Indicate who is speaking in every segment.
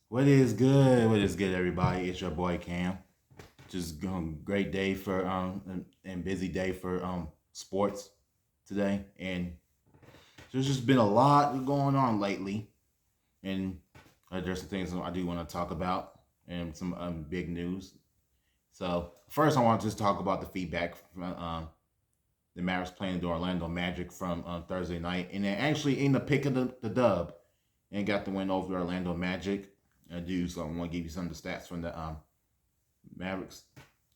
Speaker 1: What is good? What is good, everybody? It's your boy Cam. Just great day for and busy day for sports today, and there's just been a lot going on lately, and there's some things I do want to talk about and some big news. So first, I want to just talk about the feedback from the Mavs playing the Orlando Magic from Thursday night, and they actually ended up picking the dub and got the win over the Orlando Magic. I do so. I want to give you some of the stats from the Mavericks.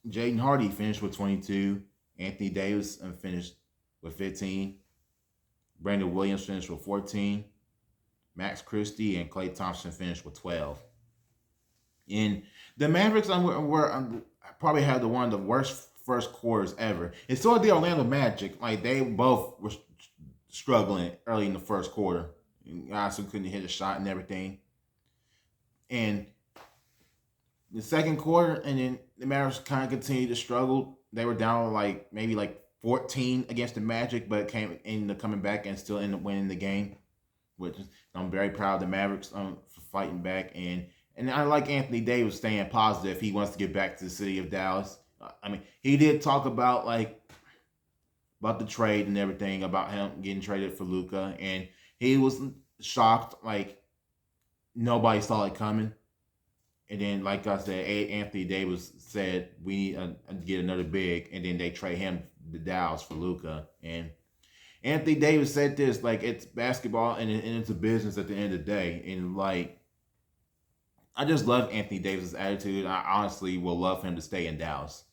Speaker 1: Jaden Hardy finished with 22. Anthony Davis finished with 15. Brandon Williams finished with 14. Max Christie and Klay Thompson finished with 12. And the Mavericks were probably had one of the worst first quarters ever. And so did the Orlando Magic. Like they both were struggling early in the first quarter. Guys who couldn't hit a shot and everything. And the second quarter, and then the Mavericks kind of continued to struggle. They were down maybe 14 against the Magic, but ended up coming back and still ended up winning the game. Which I'm very proud of the Mavericks for fighting back, and I like Anthony Davis staying positive. He wants to get back to the city of Dallas. I mean, he did talk about about the trade and everything, about him getting traded for Luka, and he was shocked nobody saw it coming. And then, like I said, Anthony Davis said we need to get another big, and then they trade him to Dallas for Luka. And Anthony Davis said this it's basketball and it's a business at the end of the day. And I just love Anthony Davis's attitude. I honestly will love him to stay in Dallas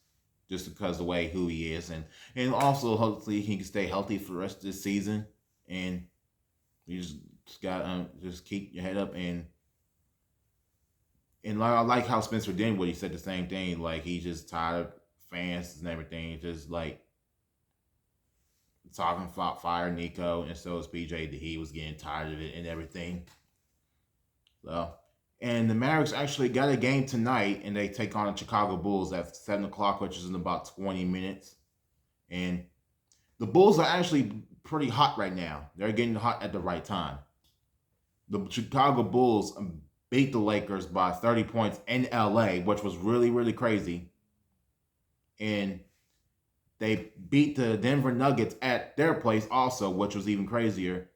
Speaker 1: just because of the way who he is, and also hopefully he can stay healthy for the rest of this season. And you just got just keep your head up and I like how Spencer Dinwiddie said the same thing. Like he's just tired of fans and everything. Just talking about fire Nico, and so is PJ that he was getting tired of it and everything. So, and the Mavericks actually got a game tonight, and they take on the Chicago Bulls at 7 o'clock, which is in about 20 minutes. And the Bulls are actually pretty hot right now. They're getting hot at the right time. The Chicago Bulls beat the Lakers by 30 points in LA, which was really, really crazy. And they beat the Denver Nuggets at their place also, which was even crazier.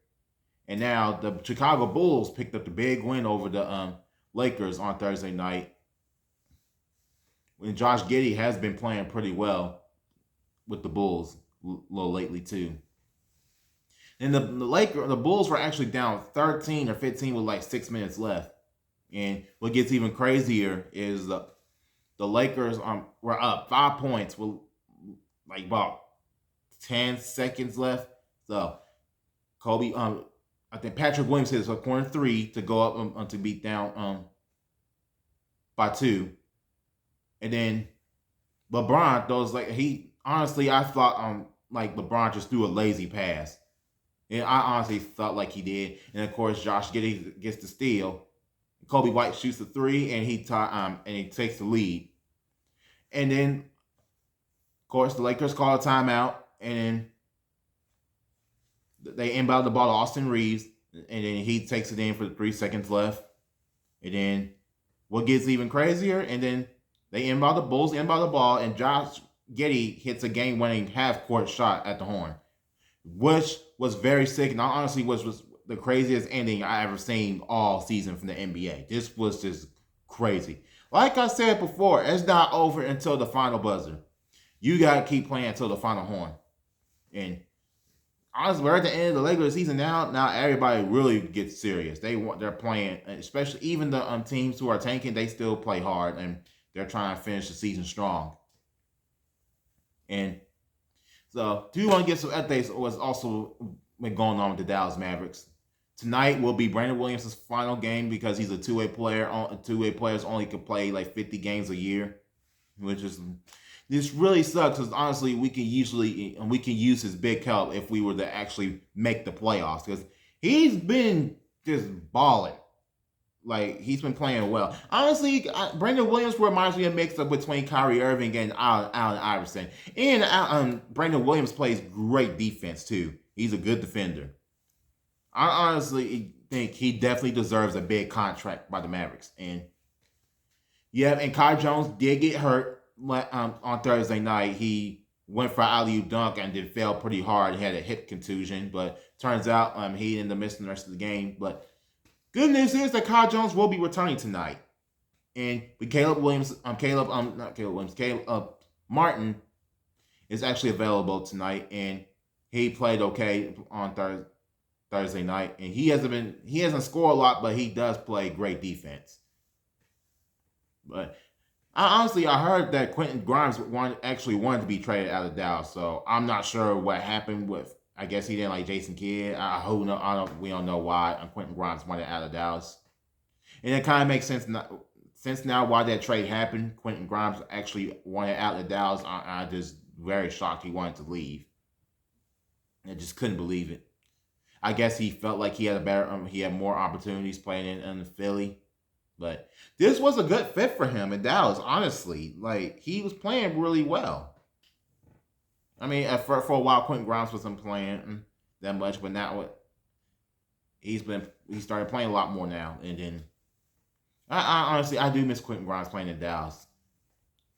Speaker 1: And now the Chicago Bulls picked up the big win over the Lakers on Thursday night. And Josh Giddey has been playing pretty well with the Bulls a little lately too. And the Bulls were actually down 13 or 15 with 6 minutes left. And what gets even crazier is the Lakers were up 5 points with about 10 seconds left. So Kobe, I think Patrick Williams hit a corner three to go up to beat down by 2, and then LeBron throws he honestly I thought LeBron just threw a lazy pass, and I honestly thought he did, and of course Josh Giddey gets the steal. Kobe White shoots the three, and he takes the lead, and then of course the Lakers call a timeout, and then they inbound the ball to Austin Reeves, and then he takes it in for 3 seconds left. And then what gets even crazier, and then the Bulls inbound the ball, and Josh Giddey hits a game-winning half-court shot at the horn, which was very sick, and honestly was the craziest ending I ever seen all season from the NBA. This was just crazy. Like I said before, it's not over until the final buzzer. You got to keep playing until the final horn. And honestly, we're at the end of the regular season now. Now everybody really gets serious. They're playing, especially even the teams who are tanking. They still play hard, and they're trying to finish the season strong. And so, do you want to get some updates on what's also been going on with the Dallas Mavericks? Tonight will be Brandon Williams' final game because he's a two-way player. Two-way players only can play 50 games a year, which is this really sucks because honestly we can use his big help if we were to actually make the playoffs because he's been just balling. He's been playing well. Honestly, Brandon Williams reminds me of a mix-up between Kyrie Irving and Allen Iverson. And Brandon Williams plays great defense too. He's a good defender. I honestly think he definitely deserves a big contract by the Mavericks. And yeah, and Kai Jones did get hurt on Thursday night. He went for an alley-oop dunk and then fell pretty hard. He had a hip contusion, but turns out he ended up missing the rest of the game. But good news is that Kai Jones will be returning tonight. And with Caleb Martin is actually available tonight, and he played okay on Thursday night. And he hasn't scored a lot, but he does play great defense. But I heard that Quentin Grimes wanted to be traded out of Dallas, so I'm not sure what happened with. I guess he didn't like Jason Kidd. We don't know why Quentin Grimes wanted out of Dallas, and it kind of makes sense now. Since now why that trade happened, Quentin Grimes actually wanted out of Dallas. I just very shocked he wanted to leave. I just couldn't believe it. I guess he felt like he had more opportunities playing in Philly. But this was a good fit for him in Dallas, honestly. Like, he was playing really well. I mean, for a while, Quentin Grimes wasn't playing that much, but now he started playing a lot more now. And then, I honestly do miss Quentin Grimes playing in Dallas.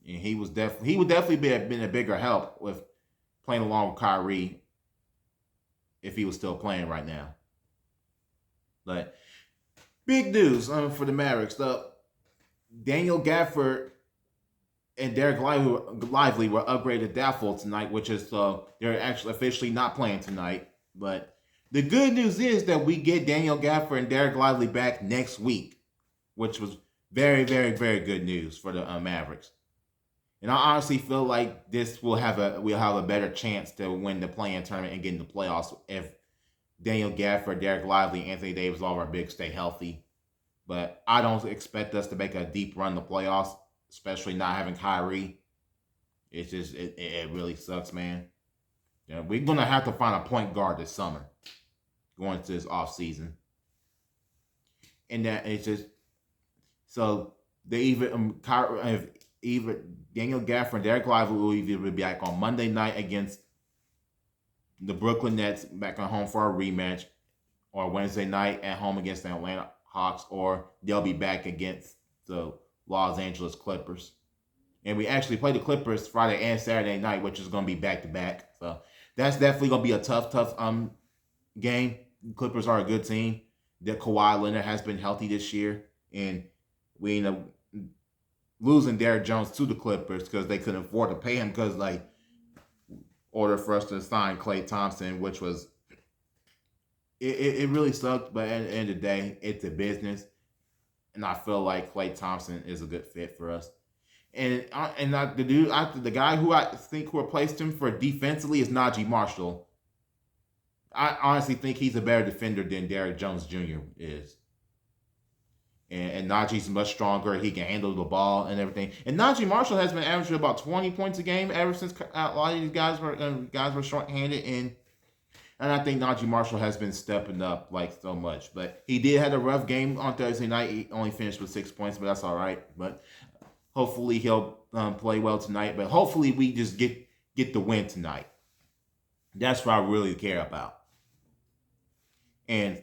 Speaker 1: And he would definitely been a bigger help with playing along with Kyrie if he was still playing right now. But big news for the Mavericks. Daniel Gafford and Derek Lively were upgraded doubtful tonight, which is they're actually officially not playing tonight. But the good news is that we get Daniel Gafford and Derek Lively back next week, which was very, very, very good news for the Mavericks. And I honestly feel like we'll have a better chance to win the play-in tournament and get in the playoffs if Daniel Gafford, Derek Lively, Anthony Davis, all of our bigs stay healthy. But I don't expect us to make a deep run in the playoffs, especially not having Kyrie. It's just it really sucks, man. You know, we're gonna have to find a point guard this summer, going into this off season. And that it's just so they even Daniel Gafford and Derek Lively will either be back on Monday night against the Brooklyn Nets back at home for a rematch, or Wednesday night at home against the Atlanta Hawks, or they'll be back against the Los Angeles Clippers. And we actually play the Clippers Friday and Saturday night, which is going to be back-to-back. So that's definitely going to be a tough game. Clippers are a good team. That Kawhi Leonard has been healthy this year, and we end up losing Derrick Jones to the Clippers because they couldn't afford to pay him because, order for us to sign Klay Thompson, which was it really sucked. But at the end of the day, it's a business, and I feel like Klay Thompson is a good fit for us. And the guy who I think who replaced him for defensively is Najee Marshall. I honestly think he's a better defender than Derrick Jones Jr. is. And Najee's much stronger. He can handle the ball and everything. And Najee Marshall has been averaging about 20 points a game ever since a lot of these guys were short-handed. And I think Najee Marshall has been stepping up so much. But he did have a rough game on Thursday night. He only finished with 6 points, but that's all right. But hopefully he'll play well tonight. But hopefully we just get the win tonight. That's what I really care about. And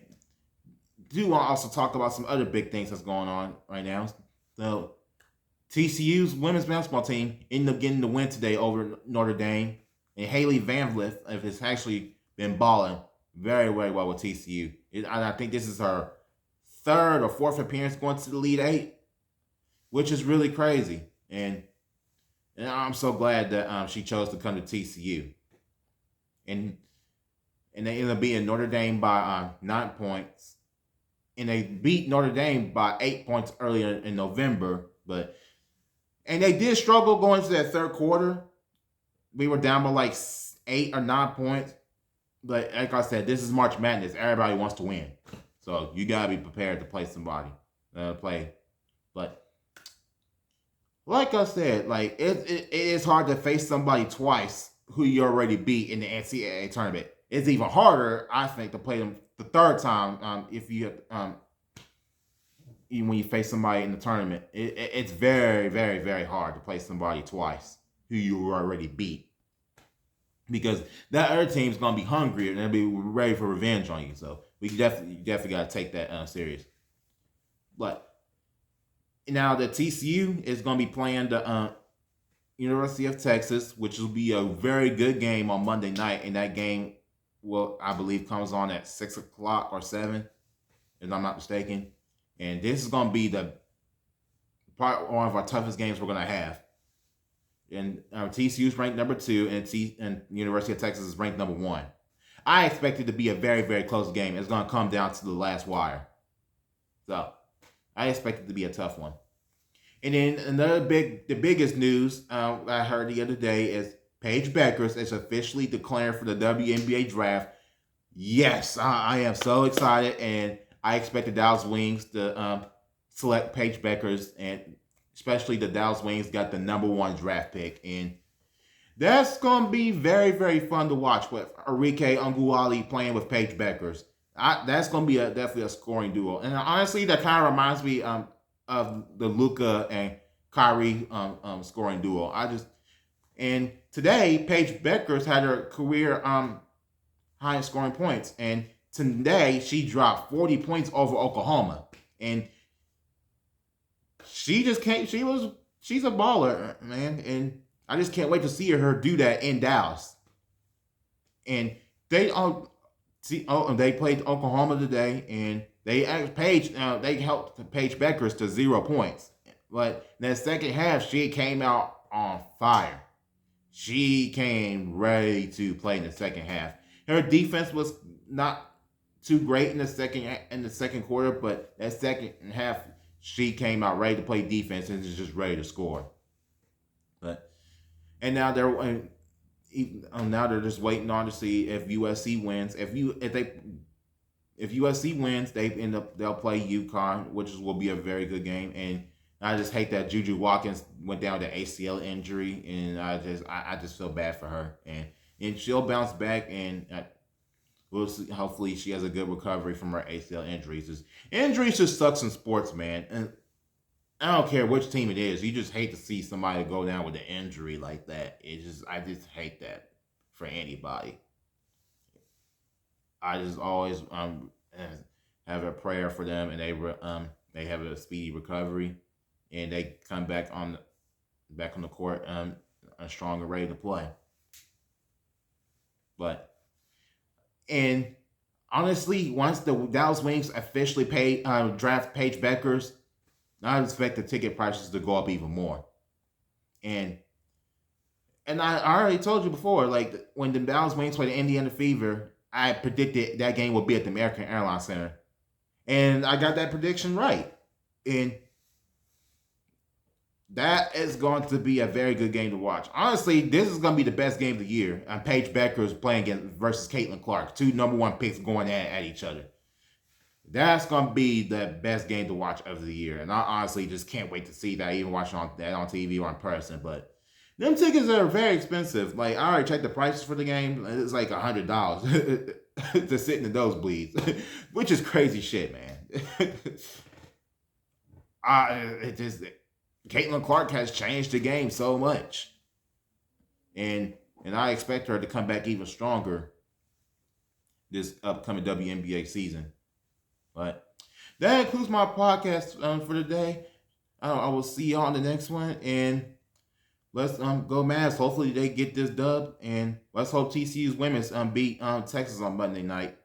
Speaker 1: do want to also talk about some other big things that's going on right now. So TCU's women's basketball team ended up getting the win today over Notre Dame. And Haley Van Vliet has actually been balling very, very well with TCU. And I think this is her third or fourth appearance going to the Elite Eight, which is really crazy. And I'm so glad that she chose to come to TCU. And they ended up beating Notre Dame by 9 points. And they beat Notre Dame by 8 points earlier in November. And they did struggle going into that third quarter. We were down by 8 or 9 points. But like I said, this is March Madness. Everybody wants to win. So you got to be prepared to play somebody. But like I said, it is hard to face somebody twice who you already beat in the NCAA tournament. It's even harder, I think, to play them the third time if you even when you face somebody in the tournament. It's very, very, very hard to play somebody twice who you already beat, because that other team's going to be hungry and they'll be ready for revenge on you. So we definitely got to take that serious. But now the TCU is going to be playing the University of Texas, which will be a very good game on Monday night, and that game will, I believe, comes on at 6 o'clock or 7, if I'm not mistaken. And this is going to be probably one of our toughest games we're going to have. And TCU is ranked number 2, and University of Texas is ranked number 1. I expect it to be a very, very close game. It's going to come down to the last wire. So I expect it to be a tough one. And then the biggest news I heard the other day is Paige Bueckers is officially declared for the WNBA draft. Yes, I am so excited, and I expect the Dallas Wings to select Paige Bueckers, and especially the Dallas Wings got the number 1 draft pick, and that's going to be very, very fun to watch with Arike Unguali playing with Paige Bueckers. That's going to be definitely a scoring duo, and honestly, that kind of reminds me of the Luka and Kyrie scoring duo. And today Paige Bueckers had her career highest scoring points, and today she dropped 40 points over Oklahoma, and she just can't. She's a baller, man, and I just can't wait to see her do that in Dallas. And they played Oklahoma today, and they helped Paige Bueckers to 0 points. But in the second half, she came out on fire. She came ready to play in the second half. Her defense was not too great in the second quarter, but that second half, she came out ready to play defense and is just ready to score. And now they're just waiting on to see if USC wins. If USC wins, they'll play UConn, which will be a very good game. And I just hate that Juju Watkins went down with an ACL injury, and I just feel bad for her. And she'll bounce back, and we'll see. Hopefully, she has a good recovery from her ACL injuries. Injuries just sucks in sports, man. And I don't care which team it is. You just hate to see somebody go down with an injury like that. I just hate that for anybody. I just always have a prayer for them, and they have a speedy recovery, and they come back on the court strong and ready to play. And honestly, once the Dallas Wings officially draft Paige Bueckers, I expect the ticket prices to go up even more. And I already told you before, like when the Dallas Wings played the Indiana Fever, I predicted that game would be at the American Airlines Center. And I got that prediction right. And that is going to be a very good game to watch. Honestly, this is going to be the best game of the year. And Paige Bueckers playing versus Caitlin Clark, 2 number 1 picks going at each other. That's going to be the best game to watch of the year. And I honestly just can't wait to see that, even watching that on TV or in person. But them tickets are very expensive. Like, I already checked the prices for the game. It's like $100 to sit in the nosebleeds, which is crazy shit, man. Caitlin Clark has changed the game so much. And I expect her to come back even stronger this upcoming WNBA season. But that includes my podcast for today. I will see y'all on the next one, and let's go Mavs. Hopefully they get this dub, and let's hope TCU's women's beat Texas on Monday night.